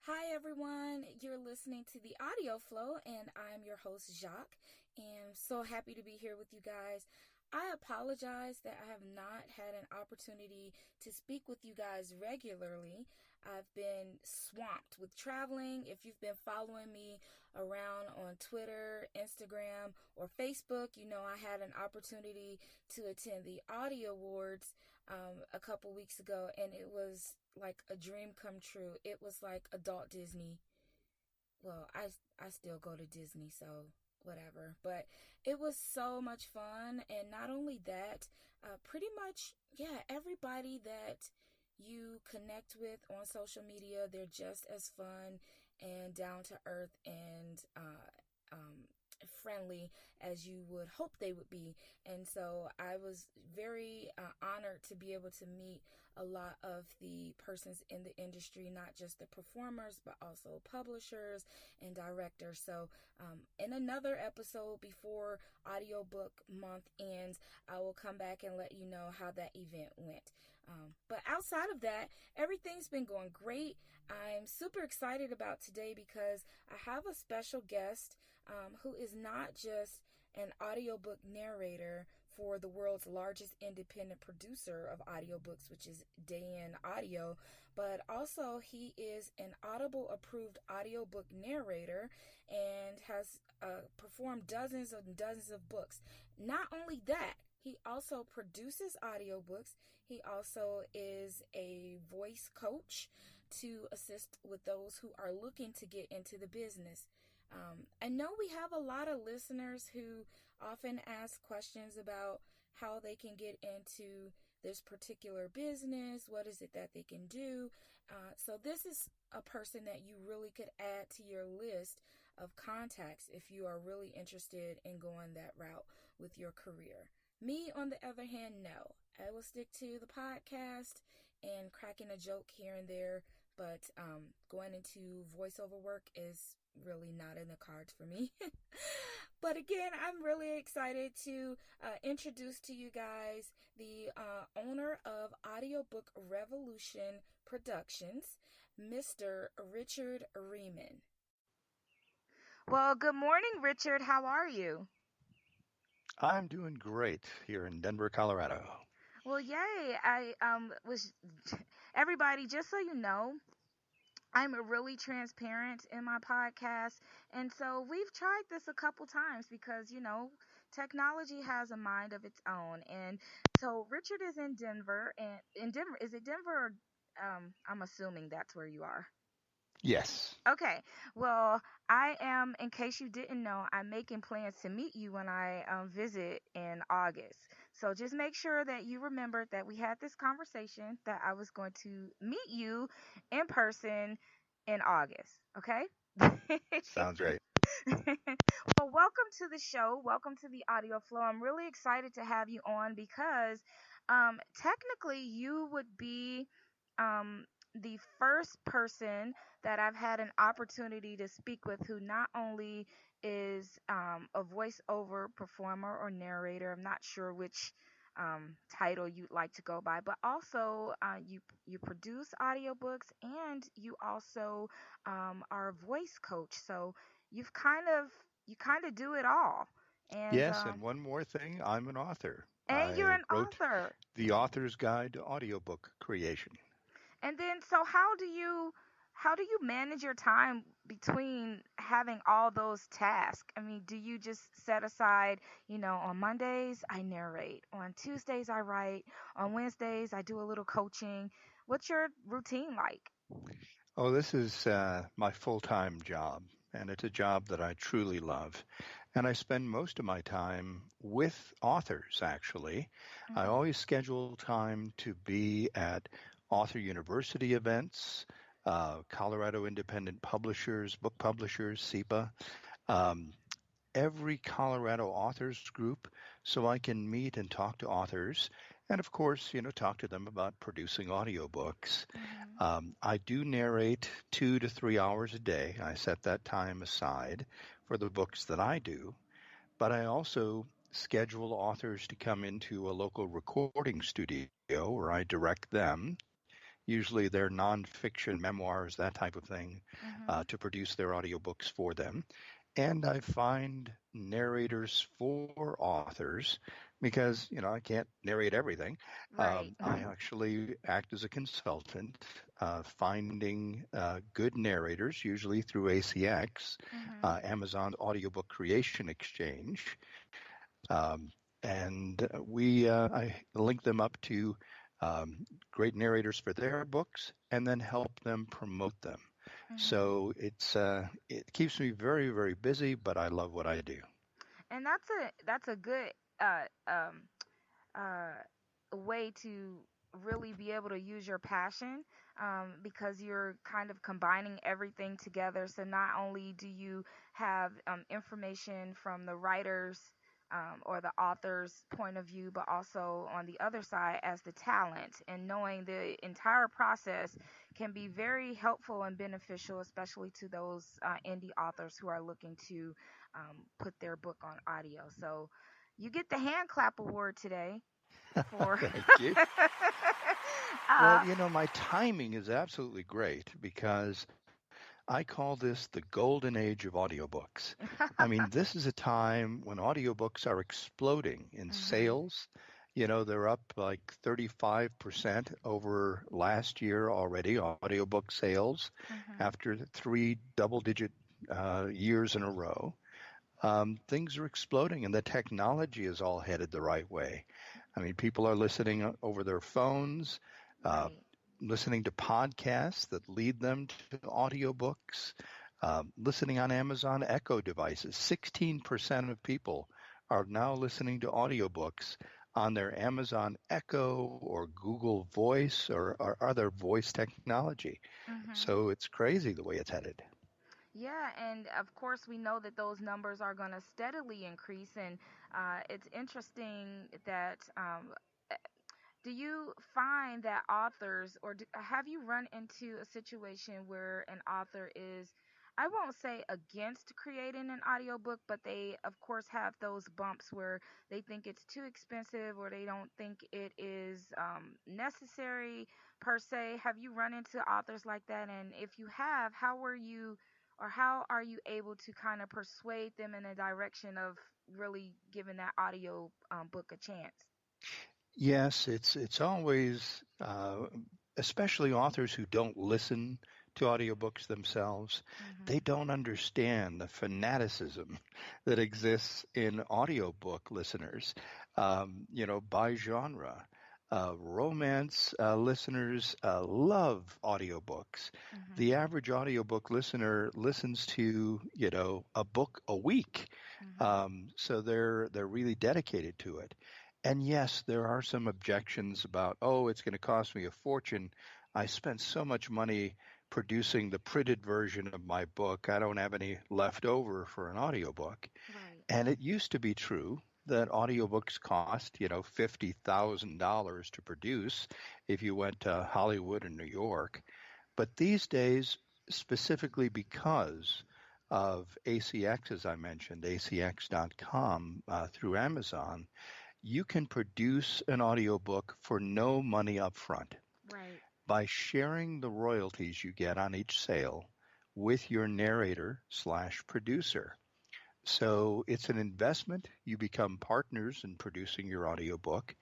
Hi everyone, you're listening to the audio flow, and I'm your host Jacques, and I'm so happy to be here with you guys. I apologize that I have not had an opportunity to speak with you guys regularly. I've been swamped with traveling. If you've been following me around on Twitter, Instagram, or Facebook, you know I had an opportunity to attend the Audio Awards a couple weeks ago, and it was like a dream come true. It was like adult Disney. Well, I still go to Disney, so whatever. But it was so much fun, and not only that, pretty much, yeah, everybody that you connect with on social media, they're just as fun and down to earth and friendly as you would hope they would be. And so I was very honored to be able to meet a lot of the persons in the industry, not just the performers, but also publishers and directors. So in another episode before audiobook month ends, I will come back and let you know how that event went. But outside of that, everything's been going great. I'm super excited about today because I have a special guest who is not just an audiobook narrator for the world's largest independent producer of audiobooks, which is Dayan Audio, but also he is an Audible approved audiobook narrator and has performed dozens and dozens of books. Not only that, he also produces audiobooks. He also is a voice coach to assist with those who are looking to get into the business. I know we have a lot of listeners who often ask questions about how they can get into this particular business. What is it that they can do? So this is a person that you really could add to your list of contacts if you are really interested in going that route with your career. Me, on the other hand, no. I will stick to the podcast and cracking a joke here and there, but going into voiceover work is really not in the cards for me. But again, I'm really excited to introduce to you guys the owner of Audiobook Revolution Productions, Mr. Richard Rieman. Well, good morning, Richard. How are you? I'm doing great here in Denver, Colorado. Well, yay. I was everybody, just so you know, I'm really transparent in my podcast. And so we've tried this a couple times because, you know, technology has a mind of its own. And so Richard is in Denver, and in Denver, is it Denver or I'm assuming that's where you are. Yes, Okay. Well, I am, in case you didn't know, I'm making plans to meet you when I visit in August. So just make sure that you remember that we had this conversation, that I was going to meet you in person in August. Okay? sounds great. Well, welcome to the show. Welcome to the audio flow. I'm really excited to have you on because technically you would be um, the first person that I've had an opportunity to speak with who not only is a voiceover performer or narrator, I'm not sure which title you'd like to go by, but also you produce audiobooks and you also are a voice coach. So you've you kind of do it all, and Yes, and one more thing, I'm an author. you're I an wrote author. The Author's Guide to Audiobook Creation. And then, so how do you manage your time between having all those tasks? I mean, do you just set aside, you know, on Mondays I narrate, on Tuesdays I write, on Wednesdays I do a little coaching? What's your routine like? Oh, this is my full-time job, and it's a job that I truly love. And I spend most of my time with authors, actually. I Mhm. always schedule time to be at author university events, Colorado Independent Publishers, Book Publishers, SIPA. Um, every Colorado authors group so I can meet and talk to authors and of course, talk to them about producing audiobooks. Mhm. I do narrate 2 to 3 hours a day. I set that time aside for the books that I do, but I also schedule authors to come into a local recording studio where I direct them usually they're nonfiction memoirs, that type of thing, Mm-hmm. to produce their audiobooks for them. And I find narrators for authors because, I can't narrate everything. Right. I actually act as a consultant, finding good narrators, usually through ACX, Mm-hmm. Amazon Audiobook Creation Exchange. Um, and I link them up to great narrators for their books, and then help them promote them. Mm-hmm. So it keeps me very, very busy, but I love what I do. And that's a good way to really be able to use your passion, because you're kind of combining everything together. So not only do you have information from the writer's or the author's point of view, but also on the other side as the talent, and knowing the entire process can be very helpful and beneficial, especially to those indie authors who are looking to put their book on audio. So you get the hand clap award today for Thank you. Well, uh, my timing is absolutely great because I call this the golden age of audiobooks. I mean, this is a time when audiobooks are exploding in mhm, sales. They're up like 35% over last year already, audiobook sales, mhm, after three double-digit years in a row. Things are exploding, and the technology is all headed the right way. I mean, people are listening over their phones, uh, right. listening to podcasts that lead them to audiobooks, listening on Amazon Echo devices. 16% of people are now listening to audiobooks on their Amazon Echo or Google Voice or other voice technology. Mhm. So it's crazy the way it's headed. Yeah, and of course we know that those numbers are going to steadily increase, and it's interesting that do you find that authors, or have you run into a situation where an author is, I won't say against creating an audiobook, but they, of course, have those bumps where they think it's too expensive or they don't think it is necessary per se? Have you run into authors like that? And if you have, how were you, or how are you able to kind of persuade them in a direction of really giving that audio book a chance? Yes, it's always, especially authors who don't listen to audiobooks themselves, they Mm-hmm. don't understand the fanaticism that exists in audiobook listeners, by genre. Romance listeners love audiobooks. The Mm-hmm. average audiobook listener listens to, a book a week. Mm-hmm. So they're really dedicated to it. And yes, there are some objections about, oh, it's going to cost me a fortune. I spent so much money producing the printed version of my book. I don't have any left over for an audiobook. Right. And it used to be true that audiobooks cost, $50,000 to produce if you went to Hollywood and New York. But these days, specifically because of ACX, as I mentioned, acx.com through Amazon, you can produce an audiobook for no money up front Right. by sharing the royalties you get on each sale with your narrator slash producer. So it's an investment. You become partners in producing your audiobook,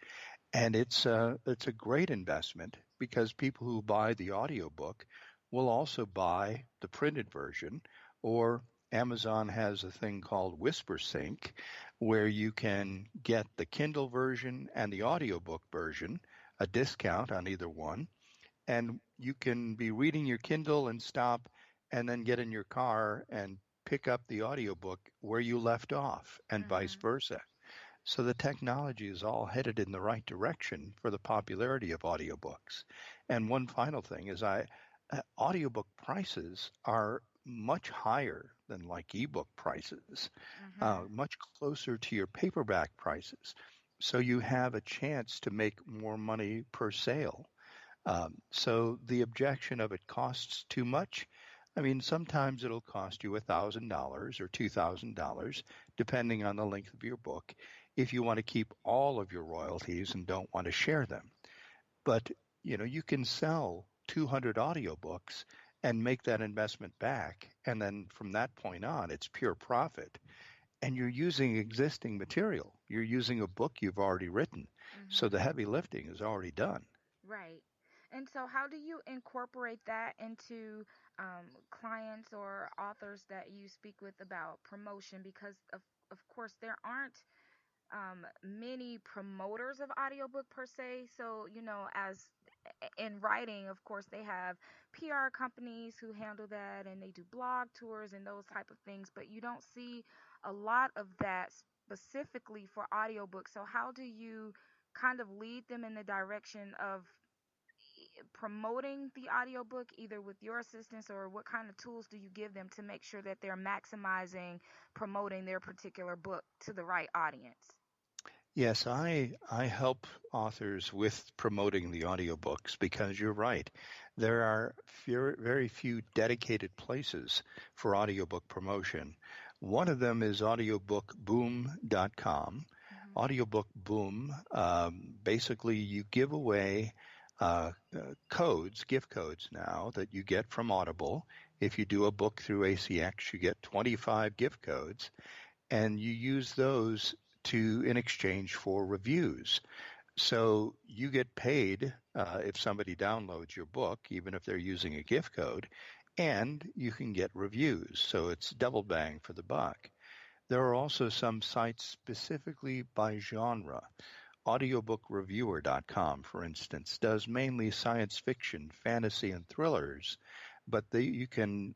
and it's a great investment because people who buy the audiobook will also buy the printed version, or Amazon has a thing called Whisper Sync where you can get the Kindle version and the audiobook version, a discount on either one, and you can be reading your Kindle and stop and then get in your car and pick up the audiobook where you left off and vice Mm-hmm. versa. So the technology is all headed in the right direction for the popularity of audiobooks. And one final thing is audiobook prices are much higher than like ebook prices, Mm-hmm. much closer to your paperback prices. So you have a chance to make more money per sale. So the objection of it costs too much. I mean, sometimes it'll cost you $1,000 or $2,000, depending on the length of your book, if you want to keep all of your royalties and don't want to share them. But you can sell 200 audiobooks and make that investment back. And then from that point on, it's pure profit. And you're using existing material. You're using a book you've already written. So the Mm-hmm. heavy lifting is already done. Right. And so, how do you incorporate that into clients or authors that you speak with about promotion? Because, of course, there aren't many promoters of audiobook per se. So, as in writing, of course, they have PR companies who handle that and they do blog tours and those type of things, but you don't see a lot of that specifically for audiobooks. So, how do you kind of lead them in the direction of promoting the audiobook either with your assistance, or what kind of tools do you give them to make sure that they're maximizing promoting their particular book to the right audience? Yes, I help authors with promoting the audiobooks because you're right. There are very few dedicated places for audiobook promotion. One of them is audiobookboom.com. Hmm. Audiobook Boom, basically you give away gift codes now that you get from Audible. If you do a book through ACX, you get 25 gift codes and you use those in exchange for reviews. So you get paid if somebody downloads your book, even if they're using a gift code, and you can get reviews. So it's double bang for the buck. There are also some sites specifically by genre. Audiobookraviewer.com, for instance, does mainly science fiction, fantasy, and thrillers, but you can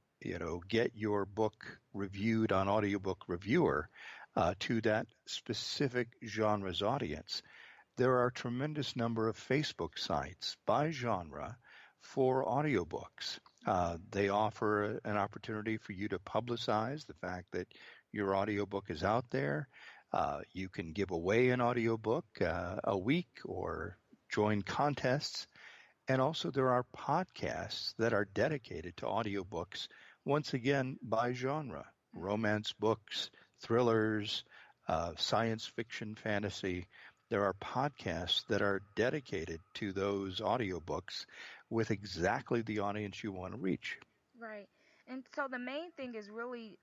get your book reviewed on Audiobook Reviewer to that specific genre's audience. There are a tremendous number of Facebook sites by genre for audiobooks. They offer an opportunity for you to publicize the fact that your audiobook is out there. You can give away an audiobook a week or join contests. And also there are podcasts that are dedicated to audiobooks, once again, by genre. Hmm. Romance books, thrillers, science fiction, fantasy. There are podcasts that are dedicated to those audiobooks with exactly the audience you want to reach. Right. And so the main thing is really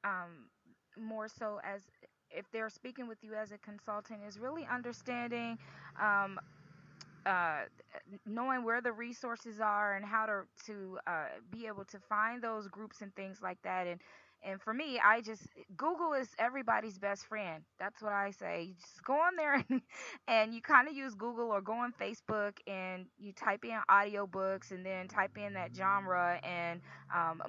more so as if they're speaking with you as a consultant, is really understanding um, uh, knowing where the resources are and how to be able to find those groups and things like that. And for me, I just Google is everybody's best friend. That's what I say. You just go on there and you kind of use Google, or go on Facebook and you type in audiobooks and then type in that genre, and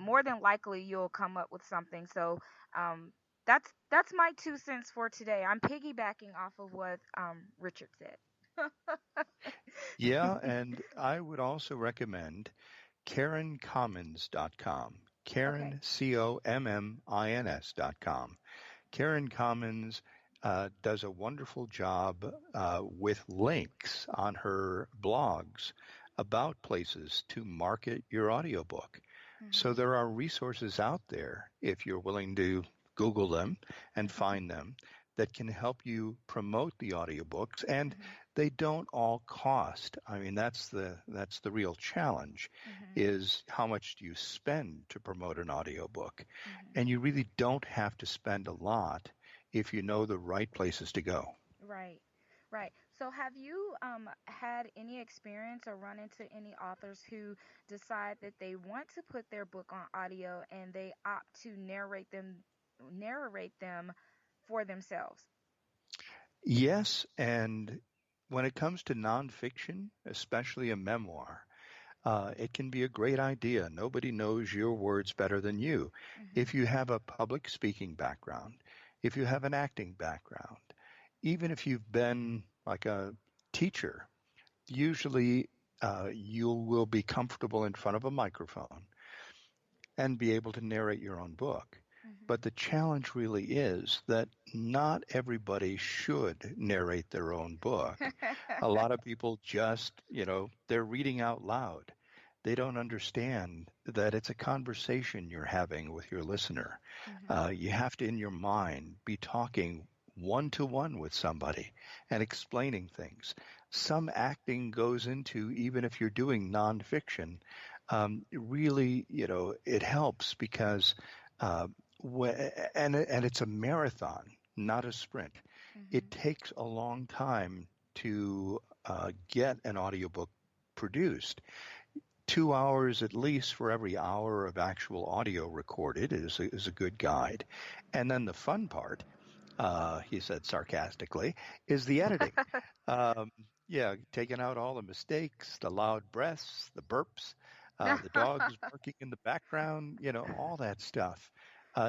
more than likely you'll come up with something. So um, that's my 2 cents for today. I'm piggybacking off of what Richard said. Yeah, and I would also recommend KarenCommons.com. Okay. Karen, COMMINS.com. Karen Commons does a wonderful job with links on her blogs about places to market your audiobook. So Mhm. there are resources out there, if you're willing to Google them and Mhm. find them, that can help you promote the audiobooks, and Mhm. they don't all cost. I mean, that's the real challenge, Mhm. is how much do you spend to promote an audiobook? Mhm. And you really don't have to spend a lot if you know the right places to go. Right. Right. So have you had any experience or run into any authors who decide that they want to put their book on audio and they opt to narrate them for themselves? Yes, and when it comes to nonfiction, especially a memoir, it can be a great idea. Nobody knows your words better than you. Mhm. If you have a public speaking background, if you have an acting background, even if you've been like a teacher, usually you will be comfortable in front of a microphone and be able to narrate your own book. Mhm. But the challenge really is that not everybody should narrate their own book. A lot of people just, they're reading out loud. They don't understand that it's a conversation you're having with your listener. Mhm. You have to, in your mind, be talking one to one with somebody and explaining things. Some acting goes into, even if you're doing nonfiction, really, it helps because, uh, and it's a marathon, not a sprint. It Mhm. takes a long time to get an audiobook produced. 2 hours at least for every hour of actual audio recorded is a good guide. And then the fun part, he said sarcastically, is the editing. Um, yeah, taking out all the mistakes, the loud breaths, the burps, the dogs barking in the background, all that stuff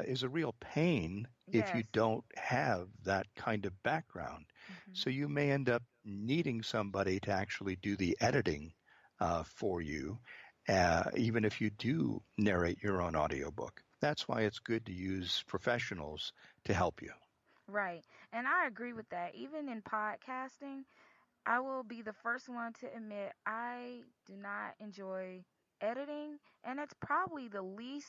is a real pain if you Yes. don't have that kind of background. Mhm. So you may end up needing somebody to actually do the editing for you, even if you do narrate your own audiobook. That's why it's good to use professionals to help you. Right. And I agree with that. Even in podcasting, I will be the first one to admit I do not enjoy editing, and it's probably the least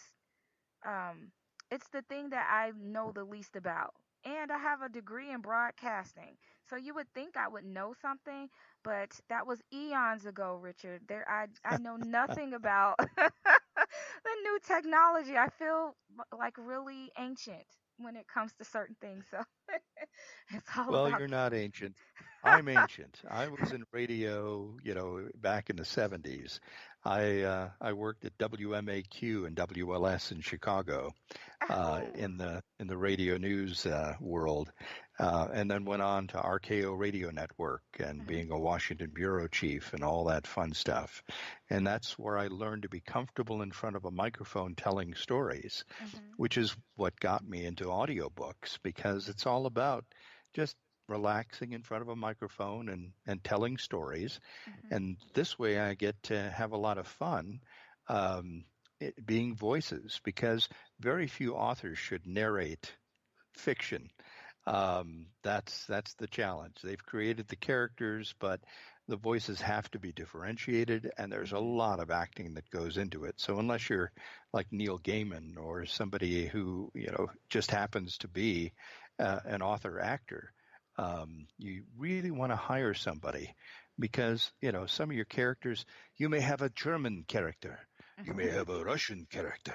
um it's the thing that I know the least about. And I have a degree in broadcasting. So you would think I would know something, but that was eons ago, Richard. I know nothing about the new technology. I feel like really ancient when it comes to certain things. So it's all Well, about you're not ancient. I'm ancient. I was in radio, back in the 70s. I worked at WMAQ and WLS in Chicago, oh. in the radio news world, and then went on to RKO Radio Network and Mhm. being a Washington bureau chief and all that fun stuff. And that's where I learned to be comfortable in front of a microphone telling stories, Mhm. which is what got me into audiobooks because it's all about just relaxing in front of a microphone and telling stories. Mhm. And this way I get to have a lot of fun being voices because very few authors should narrate fiction. That's the challenge. They've created the characters, but the voices have to be differentiated, and there's a Mhm. lot of acting that goes into it. So unless you're like Neil Gaiman or somebody who just happens to be an author actor, you really want to hire somebody because some of your characters, you may have a German character, you may have a Russian character,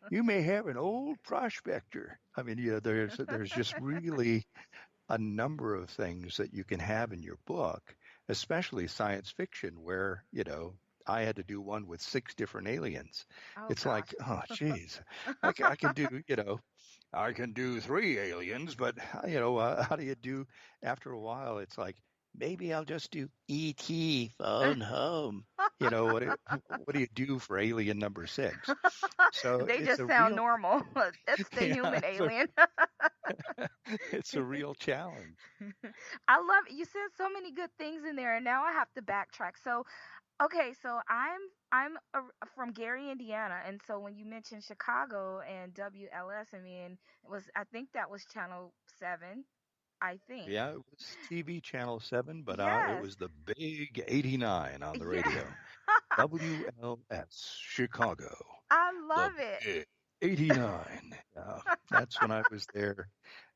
you may have an old prospector. I mean, there's just really a number of things that you can have in your book, especially science fiction, where I had to do one with 6 different aliens. Oh It's gosh. like, oh, geez, I can do I can do 3 aliens, but how do you do? After a while, it's like maybe I'll just do ET phone home. What do you do for alien number 6? So They it's just a sound real, normal. That's the yeah, human alien. it's a real challenge. I love you said so many good things in there, and now I have to backtrack. So, okay, so from Gary, Indiana, and so when you mentioned Chicago and WLS, I mean, I think that was Channel 7, I think. Yeah, it was TV Channel 7, but it Yes. was the big 89 on the Yeah. radio. WLS Chicago, I the love it. big 89. That's when I was there.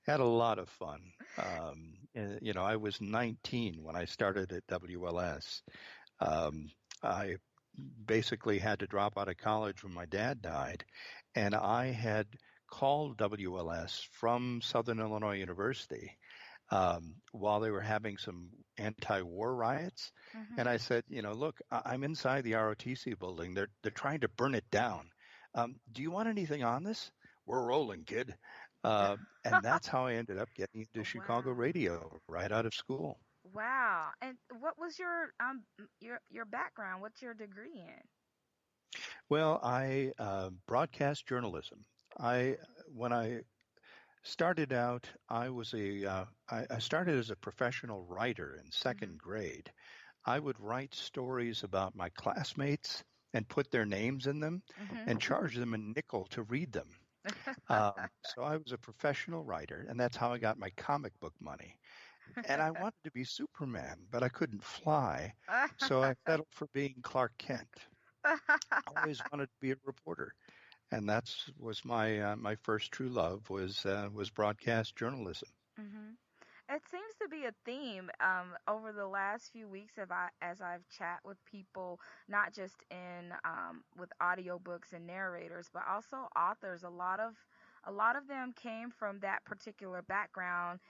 Had a lot of fun. I was 19 when I started at WLS. Um, I basically had to drop out of college when my dad died, and I had called WLS from Southern Illinois University while they were having some anti-war riots. And Mhm. I said, look, I'm inside the ROTC building. They're trying to burn it down. Do you want anything on this? We're rolling, kid. And that's how I ended up getting into Chicago Wow. radio right out of school. Wow. And what was your background? What's your degree in? Well, I broadcast journalism. I when I started out, I started as a professional writer in second Mhm. grade. I would write stories about my classmates and put their names in them Mhm. and charge them a nickel to read them. So I was a professional writer, and that's how I got my comic book money. And I wanted to be Superman, but I couldn't fly, so I settled for being Clark Kent. Always wanted to be a reporter, and that's was my first true love was broadcast journalism. Mhm. It seems to be a theme over the last few weeks as I've chat with people, not just in with audiobooks and narrators, but also authors. A lot of them came from that particular background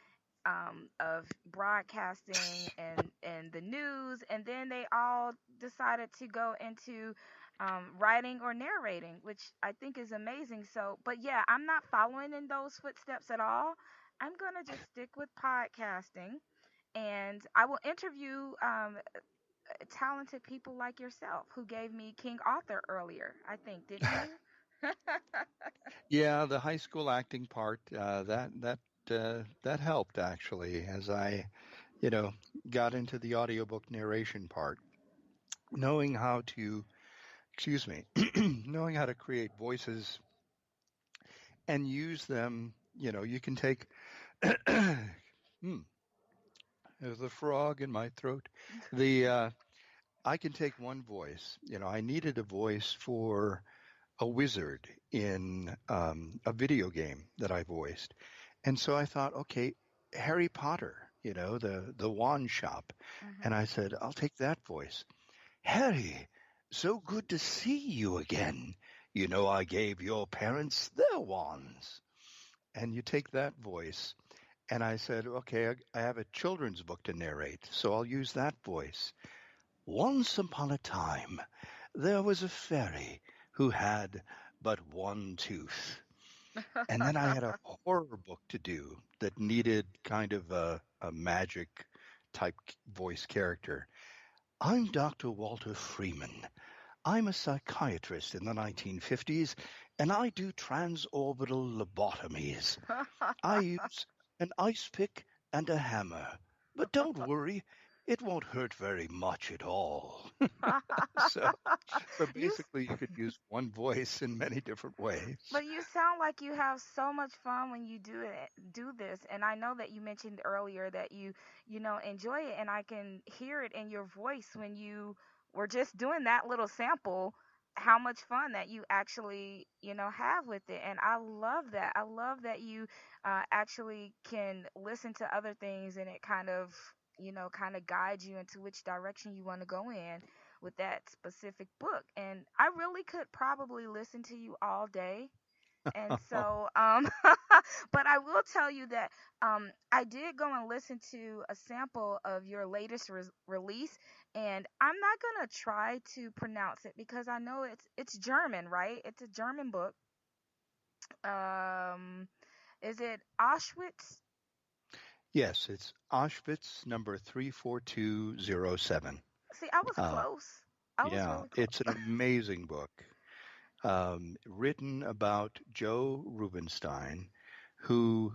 of broadcasting and the news, and then they all decided to go into writing or narrating, which I think is amazing. So, but yeah, I'm not following in those footsteps at all. I'm gonna just stick with podcasting, and I will interview talented people like yourself who gave me King Arthur earlier. I think, didn't you? Yeah, the high school acting part, that helped actually as I, you know, got into the audiobook narration part. Knowing how to, excuse me, knowing how to create voices and use them, you can take, hmm, there's a frog in my throat. I can take one voice. I needed a voice for a wizard in a video game that I voiced. And so I thought, okay, Harry Potter, the wand shop. And Hmm. I said, I'll take that voice. Harry, so good to see you again. I gave your parents their wands. And you take that voice. And I said, okay, I have a children's book to narrate, so I'll use that voice. Once upon a time, there was a fairy who had but one tooth. And then I had a horror book to do that needed kind of a magic type voice character. I'm Dr. Walter Freeman. I'm a psychiatrist in the 1950s, and I do transorbital lobotomies. I use an ice pick and a hammer. But don't worry, it won't hurt very much at all. So, so you basically, you could use one voice in many different ways. But you sound like you have so much fun when you do this, and I know that you mentioned earlier that you enjoy it, and I can hear it in your voice when you were just doing that little sample. How much fun that you actually have with it, and I love that. I love that you actually can listen to other things, and it kind of guides you into which direction you want to go in with that specific book. And I really could probably listen to you all day. And so, but I will tell you that I did go and listen to a sample of your latest release, and I'm not gonna try to pronounce it because I know it's German, right? It's a German book. Um, is it Auschwitz? Yes, it's Auschwitz number 34207. See, I was Uh, close. I was yeah, really it's an close. amazing book. Written about Joe Rubinstein, who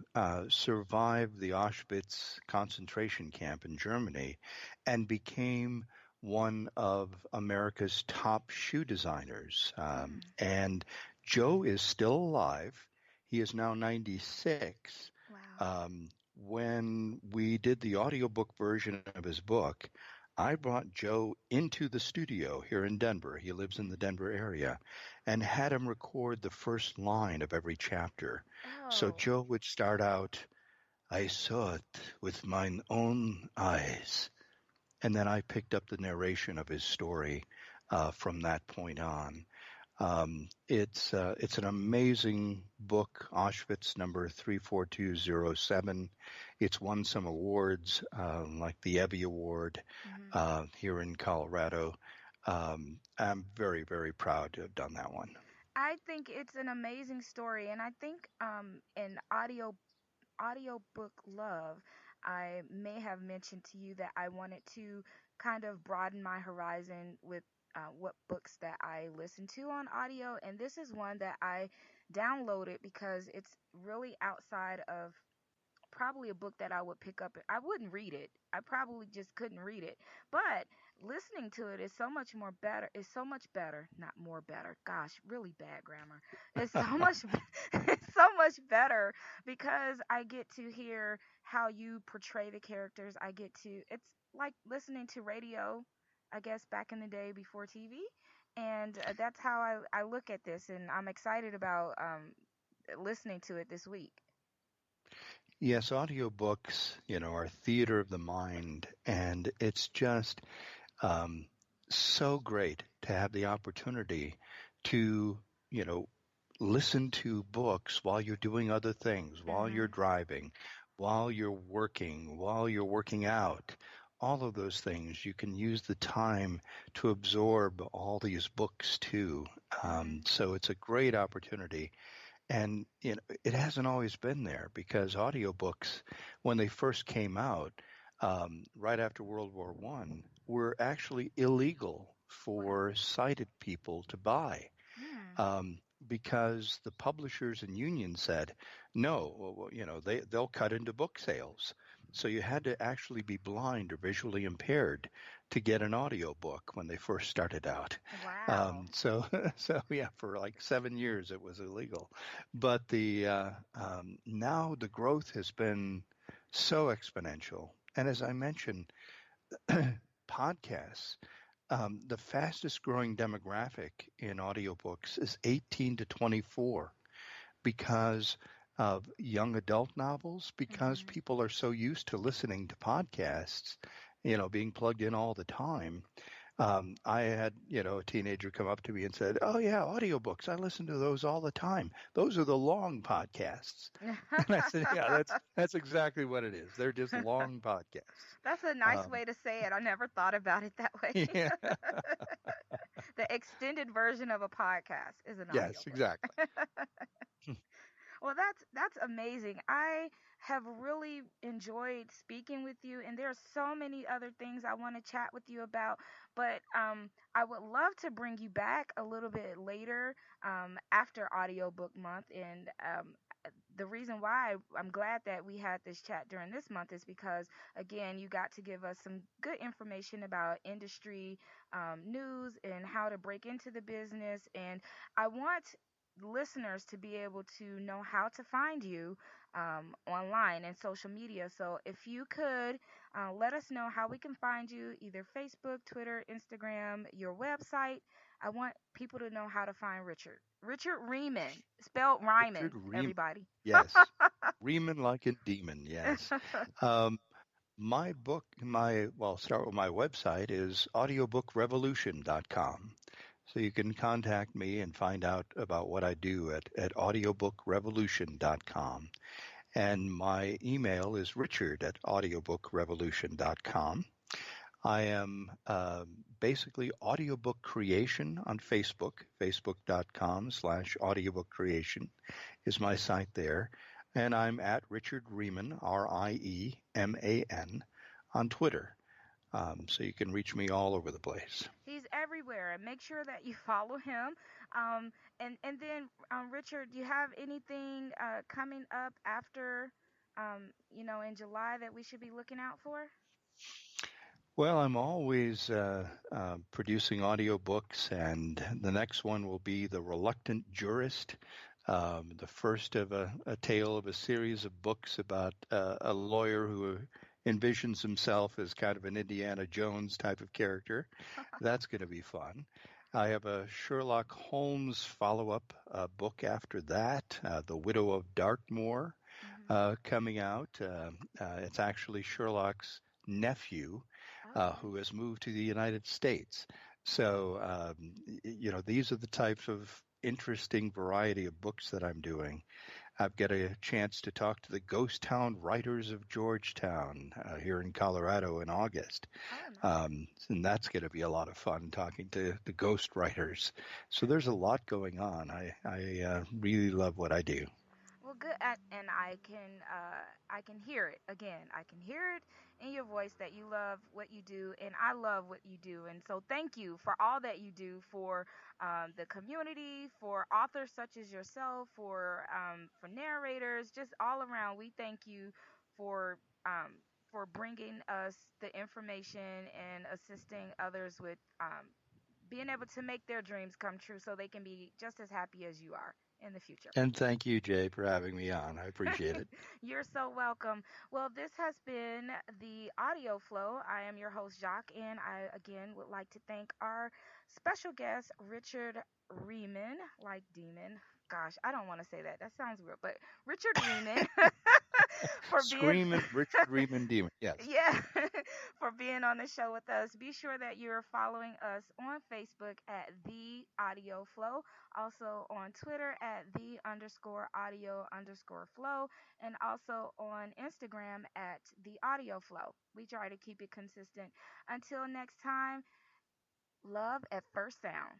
survived the Auschwitz concentration camp in Germany and became one of America's top shoe designers. Mm, And Joe is still alive. He is now 96. wow. Um, when we did the audiobook version of his book, I brought Joe into the studio here in Denver. He lives in the Denver area, and had him record the first line of every chapter. So Oh. Joe would start out, I saw it with mine own eyes. And then I picked up the narration of his story from that point on. It's an amazing book, Auschwitz number 34207. It's won some awards, like the Evie Award Hmm. here in Colorado. I'm very, very proud to have done that one. I think it's an amazing story, and I think in audiobook love, I may have mentioned to you that I wanted to kind of broaden my horizon with what books that I listen to on audio, and this is one that I downloaded because it's really outside of probably a book that I would pick up. I wouldn't read it. I probably just couldn't read it. But listening to it is so much more better. It's so much better, not more better. Gosh, really bad grammar. It's so much it's so much better because I get to hear how you portray the characters. I get to it's like listening to radio, I guess back in the day before TV. And that's how I look at this, and I'm excited about listening to it this week. Yes, audiobooks, are theater of the mind, and it's just um, so great to have the opportunity to, you know, listen to books while you're doing other things, while you're Mhm. driving, while you're working, while you're working out. All of those things, you can use the time to absorb all these books too. Mhm. So it's a great opportunity. And it hasn't always been there because audiobooks, when they first came out, right after World War One, were actually illegal Wow. for sighted people to buy, Hmm. um, because the publishers and unions said, no, well, they'll cut into book sales. So you had to actually be blind or visually impaired to get an audiobook when they first started out. Wow. So, so yeah, for like 7 years it was illegal. But the now the growth has been so exponential. And as I mentioned, podcasts, the fastest growing demographic in audiobooks is 18 to 24 because of young adult novels, because Mhm. people are so used to listening to podcasts, being plugged in all the time. I had, a teenager come up to me and said, "Oh yeah, audiobooks. I listen to those all the time. Those are the long podcasts." And I said, "Yeah, that's exactly what it is. They're just long podcasts." That's a nice Um, way to say it. I never thought about it that way. yeah, The extended version of a podcast is an yes, audiobook. exactly. Well, that's amazing. I have really enjoyed speaking with you, and there are so many other things I want to chat with you about. But I would love to bring you back a little bit later after Audiobook Month. And the reason why I'm glad that we had this chat during this month is because, again, you got to give us some good information about industry news and how to break into the business. And I want listeners to be able to know how to find you online and social media. So if you could let us know how we can find you, either Facebook, Twitter, Instagram, your website. I want people to know how to find Richard. Richard Rieman, spelled Richard Ryman, Riemann. everybody. Yes. Riemann like a demon. Yes. Um, my book, well, start with my website is audiobookrevolution.com. So you can contact me and find out about what I do at audiobookrevolution.com. And my email is richard at audiobookrevolution.com. I am basically audiobook creation on Facebook, facebook.com/audiobook creation is my site there. And I'm at Richard Rieman, Rieman, on Twitter. So you can reach me all over the place. He's everywhere, and make sure that you follow him. And then Richard, do you have anything coming up after, in July that we should be looking out for? Well, I'm always producing audiobooks, and the next one will be The Reluctant Jurist, the first of a tale of a series of books about a lawyer who envisions himself as kind of an Indiana Jones type of character. That's going to be fun. I have a Sherlock Holmes follow up book after that, The Widow of Dartmoor, Hmm. coming out. It's actually Sherlock's nephew Oh, who nice. has moved to the United States. So, these are the types of interesting variety of books that I'm doing. I've got a chance to talk to the Ghost Town writers of Georgetown here in Colorado in August. Oh, nice. And that's going to be a lot of fun talking to the ghost writers. So there's a lot going on. I really love what I do. Well, good, and I can hear it again. I can hear it in your voice that you love what you do, and I love what you do. And so, thank you for all that you do for the community, for authors such as yourself, for narrators, just all around. We thank you for bringing us the information and assisting others with being able to make their dreams come true, so they can be just as happy as you are in the future. And thank you, Jay, for having me on. I appreciate it. You're so welcome. Well, this has been the audio flow. I am your host, Jacques, and I again would like to thank our special guest, Richard Rieman, like demon. Gosh, I don't want to say that. That sounds weird, but Richard Rieman. for being Screaming Richard Rieman demon. Yes. yeah, for being on the show with us. Be sure that you're following us on Facebook at The Audio Flow, also on Twitter at The underscore audio underscore flow, and also on Instagram at The Audio Flow. We try to keep it consistent. Until next time, love at first sound.